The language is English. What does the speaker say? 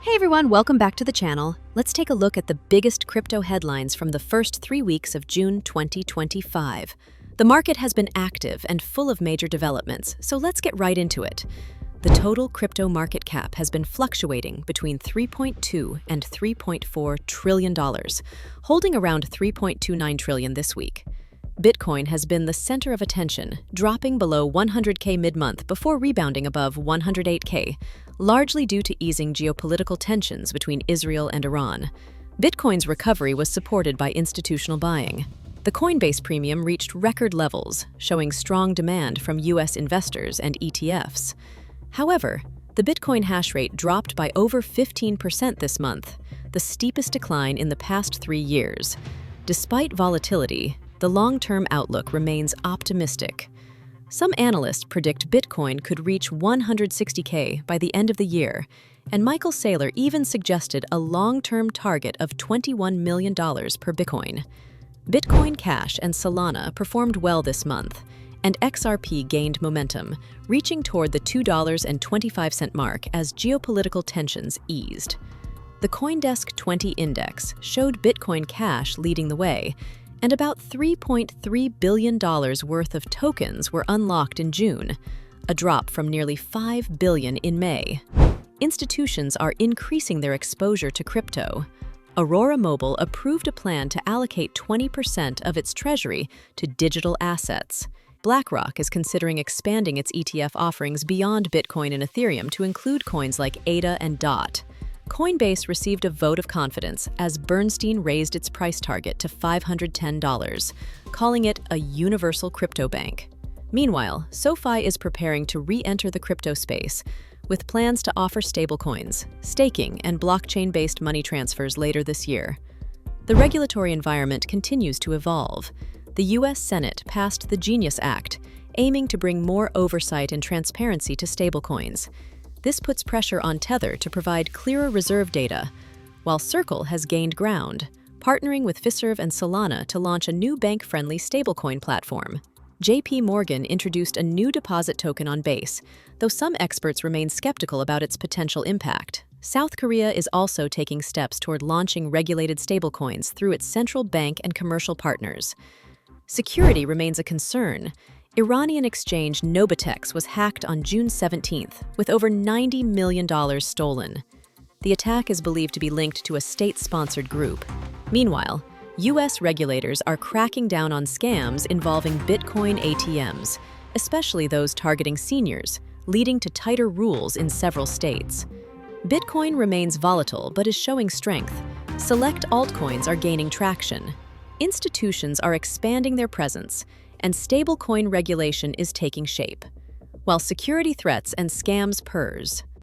Hey everyone, welcome back to the channel. Let's take a look at the biggest crypto headlines from the first 3 weeks of June 2025. The market has been active and full of major developments, so let's get right into it. The total crypto market cap has been fluctuating between $3.2 and $3.4 trillion, holding around $3.29 trillion this week. Bitcoin has been the center of attention, dropping below 100K mid-month before rebounding above 108K, largely due to easing geopolitical tensions between Israel and Iran. Bitcoin's recovery was supported by institutional buying. The Coinbase Premium reached record levels, showing strong demand from US investors and ETFs. However, the Bitcoin hash rate dropped by over 15% this month, the steepest decline in the past 3 years. Despite volatility, the long-term outlook remains optimistic. Some analysts predict Bitcoin could reach 160K by the end of the year, and Michael Saylor even suggested a long-term target of $21 million per Bitcoin. Bitcoin Cash and Solana performed well this month, and XRP gained momentum, reaching toward the $2.25 mark as geopolitical tensions eased. The CoinDesk 20 index showed Bitcoin Cash leading the way, and about $3.3 billion worth of tokens were unlocked in June, a drop from nearly $5 billion in May. Institutions are increasing their exposure to crypto. Aurora Mobile approved a plan to allocate 20% of its treasury to digital assets. BlackRock is considering expanding its ETF offerings beyond Bitcoin and Ethereum to include coins like ADA and DOT. Coinbase received a vote of confidence as Bernstein raised its price target to $510, calling it a universal crypto bank. Meanwhile, SoFi is preparing to re-enter the crypto space, with plans to offer stablecoins, staking, and blockchain-based money transfers later this year. The regulatory environment continues to evolve. The U.S. Senate passed the Genius Act, aiming to bring more oversight and transparency to stablecoins. This puts pressure on Tether to provide clearer reserve data, while Circle has gained ground, partnering with Fiserv and Solana to launch a new bank-friendly stablecoin platform. JP Morgan introduced a new deposit token on Base, though some experts remain skeptical about its potential impact. South Korea is also taking steps toward launching regulated stablecoins through its central bank and commercial partners. Security remains a concern. Iranian exchange Nobitex was hacked on June 17th, with over $90 million stolen. The attack is believed to be linked to a state-sponsored group. Meanwhile, U.S. regulators are cracking down on scams involving Bitcoin ATMs, especially those targeting seniors, leading to tighter rules in several states. Bitcoin remains volatile but is showing strength. Select altcoins are gaining traction. Institutions are expanding their presence, and stablecoin regulation is taking shape, while security threats and scams purse.